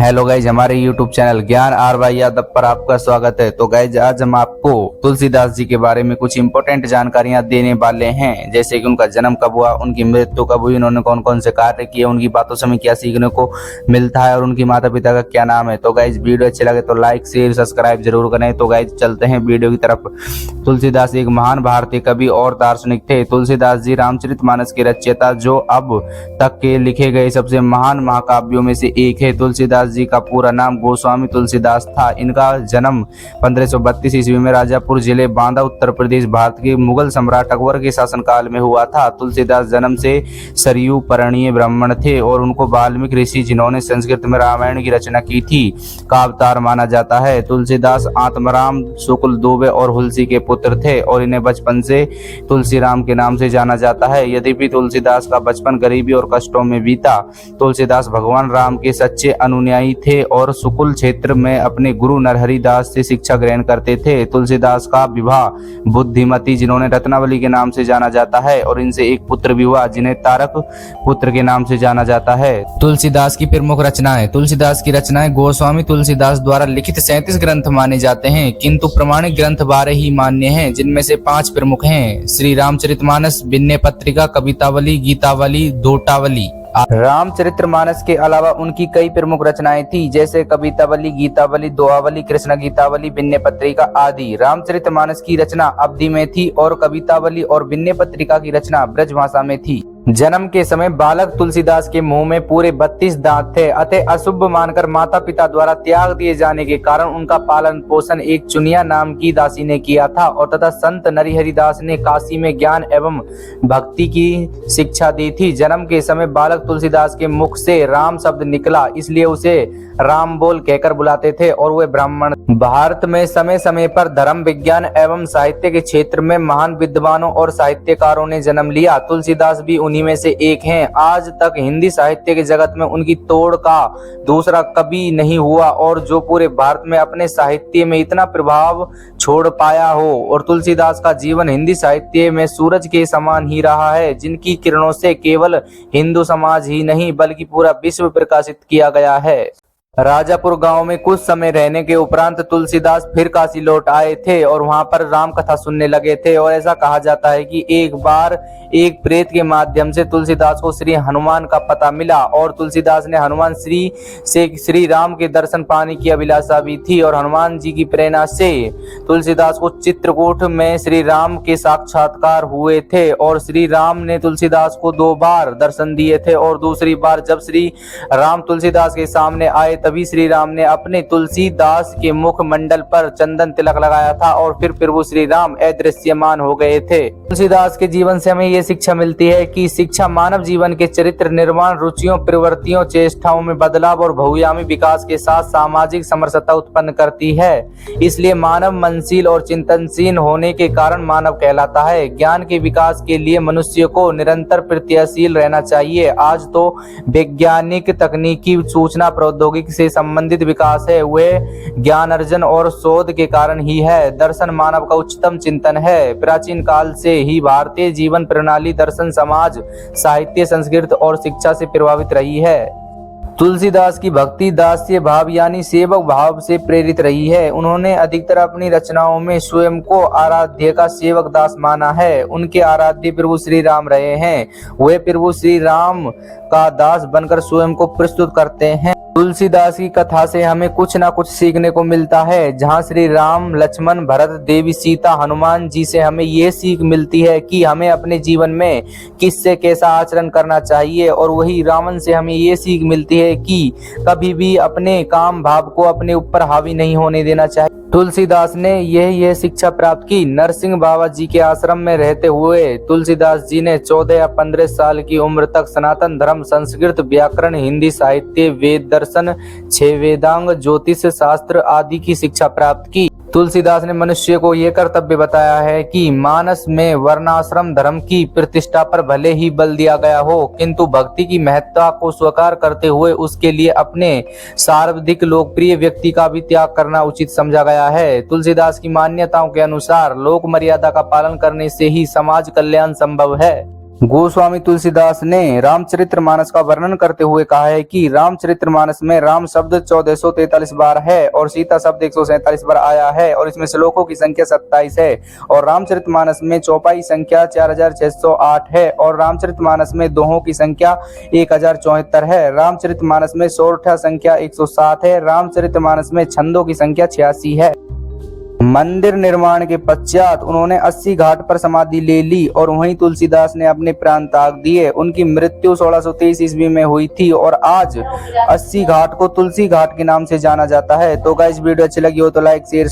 Hello guys, हमारे YouTube channel ज्ञान R Y Yadav पर आपका स्वागत है। तो गाइज, आज हम आपको तुलसीदास जी के बारे में कुछ इंपॉर्टेंट जानकारियां देने वाले हैं, जैसे कि उनका जन्म कब हुआ, उनकी मृत्यु कब हुई, उन्होंने कौन कौन से कार्य किए, उनकी बातों से हमें क्या सीखने को मिलता है और उनकी माता पिता का क्या नाम है। तो गाइज, वीडियो अच्छे लगे तो लाइक शेयर सब्सक्राइब जरूर करें। तो गाइज, चलते हैं वीडियो की तरफ। तुलसीदास एक महान भारतीय कवि और दार्शनिक थे। तुलसीदास जी रामचरितमानस के रचयिता, जो अब तक के लिखे गए सबसे महान महाकाव्यों में से एक है। तुलसीदास जी का पूरा नाम गोस्वामी तुलसीदास था। इनका जन्म 1532 ईस्वी में राजापुर जिले बांदा उत्तर प्रदेश भारत के मुगल सम्राट अकबर के शासनकाल में हुआ था। तुलसीदास जन्म से सरयू परणीय ब्राह्मण थे और उनको वाल्मीकि ऋषि, जिन्होंने संस्कृत में रामायण की रचना की थी, का अवतार माना जाता है। तुलसीदास आत्माराम, शुक्ल, दुबे और हुलसी के पुत्र थे और इन्हें बचपन से तुलसीराम के नाम से जाना जाता है। यद्यपि तुलसीदास का बचपन गरीबी और कष्टों में बीता, तुलसीदास भगवान राम के सच्चे अनुयायी थे और सुकुल क्षेत्र में अपने गुरु नरहरि दास से शिक्षा ग्रहण करते थे। तुलसीदास का विवाह बुद्धिमती, जिन्होंने रत्नावली के नाम से जाना जाता है, और इनसे एक पुत्र भी हुआ, जिन्हें तारक पुत्र के नाम से जाना जाता है। तुलसीदास की प्रमुख रचनाएं। तुलसीदास की रचनाएं गोस्वामी तुलसीदास द्वारा लिखित 37 ग्रंथ माने जाते हैं, किंतु प्रमाणिक ग्रंथ 12 ही मान्य हैं, जिनमें से 5 प्रमुख हैं: श्री रामचरितमानस, विनय पत्रिका, कवितावली, गीतावली, दोटावली। रामचरितमानस के अलावा उनकी कई प्रमुख रचनाएं थी, जैसे कवितावली, गीतावली, दोहावली, कृष्ण गीतावली, विनय पत्रिका आदि। रामचरितमानस की रचना अवधी में थी और कवितावली और विनय पत्रिका की रचना ब्रज भाषा में थी। जन्म के समय बालक तुलसीदास के मुंह में पूरे 32 दांत थे, अतः अशुभ मानकर माता पिता द्वारा त्याग दिए जाने के कारण उनका पालन पोषण एक चुनिया नाम की दासी ने किया था, और तथा संत नरहरि दास ने काशी में ज्ञान एवं भक्ति की शिक्षा दी थी। जन्म के समय बालक तुलसीदास के मुख से राम शब्द निकला, इसलिए उसे राम बोल कहकर बुलाते थे, और वे ब्राह्मण। भारत में समय समय पर धर्म, विज्ञान एवं साहित्य के क्षेत्र में महान विद्वानों और साहित्यकारों ने जन्म लिया। तुलसीदास भी उन्हीं में से एक हैं। आज तक हिंदी साहित्य के जगत में उनकी तोड़ का दूसरा कवि नहीं हुआ, और जो पूरे भारत में अपने साहित्य में इतना प्रभाव छोड़ पाया हो। और तुलसीदास का जीवन हिंदी साहित्य में सूरज के समान ही रहा है, जिनकी किरणों से केवल हिंदू समाज ही नहीं बल्कि पूरा विश्व प्रकाशित किया गया है। राजापुर गांव में कुछ समय रहने के उपरांत तुलसीदास फिर काशी लौट आए थे और वहां पर राम कथा सुनने लगे थे। और ऐसा कहा जाता है कि एक बार एक प्रेत के माध्यम से तुलसीदास को श्री हनुमान का पता मिला, और तुलसीदास ने हनुमान श्री राम के दर्शन पाने की अभिलाषा भी थी। और हनुमान जी की प्रेरणा से तुलसीदास को चित्रकूट में श्री राम के साक्षात्कार हुए थे, और श्री राम ने तुलसीदास को 2 बार दर्शन दिए थे। और दूसरी बार जब श्री राम तुलसीदास के सामने आए, तभी श्री राम ने अपने तुलसीदास के मुख मंडल पर चंदन तिलक लगाया था, और फिर प्रभु श्री राम अदृश्यमान हो गए थे। तुलसीदास के जीवन से हमें ये शिक्षा मिलती है कि शिक्षा मानव जीवन के चरित्र निर्माण, रुचियों, प्रवृत्तियों, चेष्टाओं में बदलाव और बहुआयामी विकास के साथ सामाजिक समरसता उत्पन्न करती है। इसलिए मानव मननशील और चिंतनशील होने के कारण मानव कहलाता है। ज्ञान के विकास के लिए मनुष्य को निरंतर प्रयत्नशील रहना चाहिए। आज तो वैज्ञानिक, तकनीकी, सूचना प्रौद्योगिकी से संबंधित विकास है, वह ज्ञान अर्जन और शोध के कारण ही है। दर्शन मानव का उच्चतम चिंतन है। प्राचीन काल से ही भारतीय जीवन प्रणाली दर्शन, समाज, साहित्य, संस्कृति और शिक्षा से प्रभावित रही है। तुलसीदास की भक्ति दास्य भाव यानी सेवक भाव से प्रेरित रही है। उन्होंने अधिकतर अपनी रचनाओं में स्वयं को आराध्य का सेवक दास माना है। उनके आराध्य प्रभु श्री राम रहे हैं। वे प्रभु श्री राम का दास बनकर स्वयं को प्रस्तुत करते हैं। तुलसीदास की कथा से हमें कुछ ना कुछ सीखने को मिलता है। जहाँ श्री राम, लक्ष्मण, भरत, देवी सीता, हनुमान जी से हमें ये सीख मिलती है कि हमें अपने जीवन में किससे कैसा आचरण करना चाहिए, और वही रावण से हमें ये सीख मिलती है कि कभी भी अपने काम भाव को अपने ऊपर हावी नहीं होने देना चाहिए। तुलसीदास ने यह शिक्षा प्राप्त की। नरसिंह बाबा जी के आश्रम में रहते हुए तुलसीदास जी ने 14 या 15 साल की उम्र तक सनातन धर्म, संस्कृत, व्याकरण, हिंदी साहित्य, वेद दर्शन, 6 वेदांग, ज्योतिष शास्त्र आदि की शिक्षा प्राप्त की। तुलसीदास ने मनुष्य को यह कर्तव्य बताया है कि मानस में वर्णाश्रम धर्म की प्रतिष्ठा पर भले ही बल दिया गया हो, किंतु भक्ति की महत्ता को स्वीकार करते हुए उसके लिए अपने सर्वाधिक लोकप्रिय व्यक्ति का भी त्याग करना उचित समझा गया है। तुलसीदास की मान्यताओं के अनुसार लोक मर्यादा का पालन करने से ही समाज कल्याण संभव है। गोस्वामी तुलसीदास ने रामचरितमानस का वर्णन करते हुए कहा है कि रामचरितमानस में राम शब्द 1443 बार है और सीता शब्द 147 बार आया है और इसमें श्लोकों की संख्या 27 है और रामचरितमानस में चौपाई संख्या 4608 है और रामचरितमानस में दोहों की संख्या 1074 है। रामचरितमानस में सोरठा संख्या 107 है। रामचरितमानस में छंदों की संख्या 86 है। मंदिर निर्माण के पश्चात उन्होंने 80 घाट पर समाधि ले ली और वहीं तुलसीदास ने अपने प्राण त्याग दिए। उनकी मृत्यु 1623 ईस्वी में हुई थी और आज 80 घाट को तुलसी घाट के नाम से जाना जाता है। तो गाइस वीडियो अच्छी लगी हो तो लाइक शेयर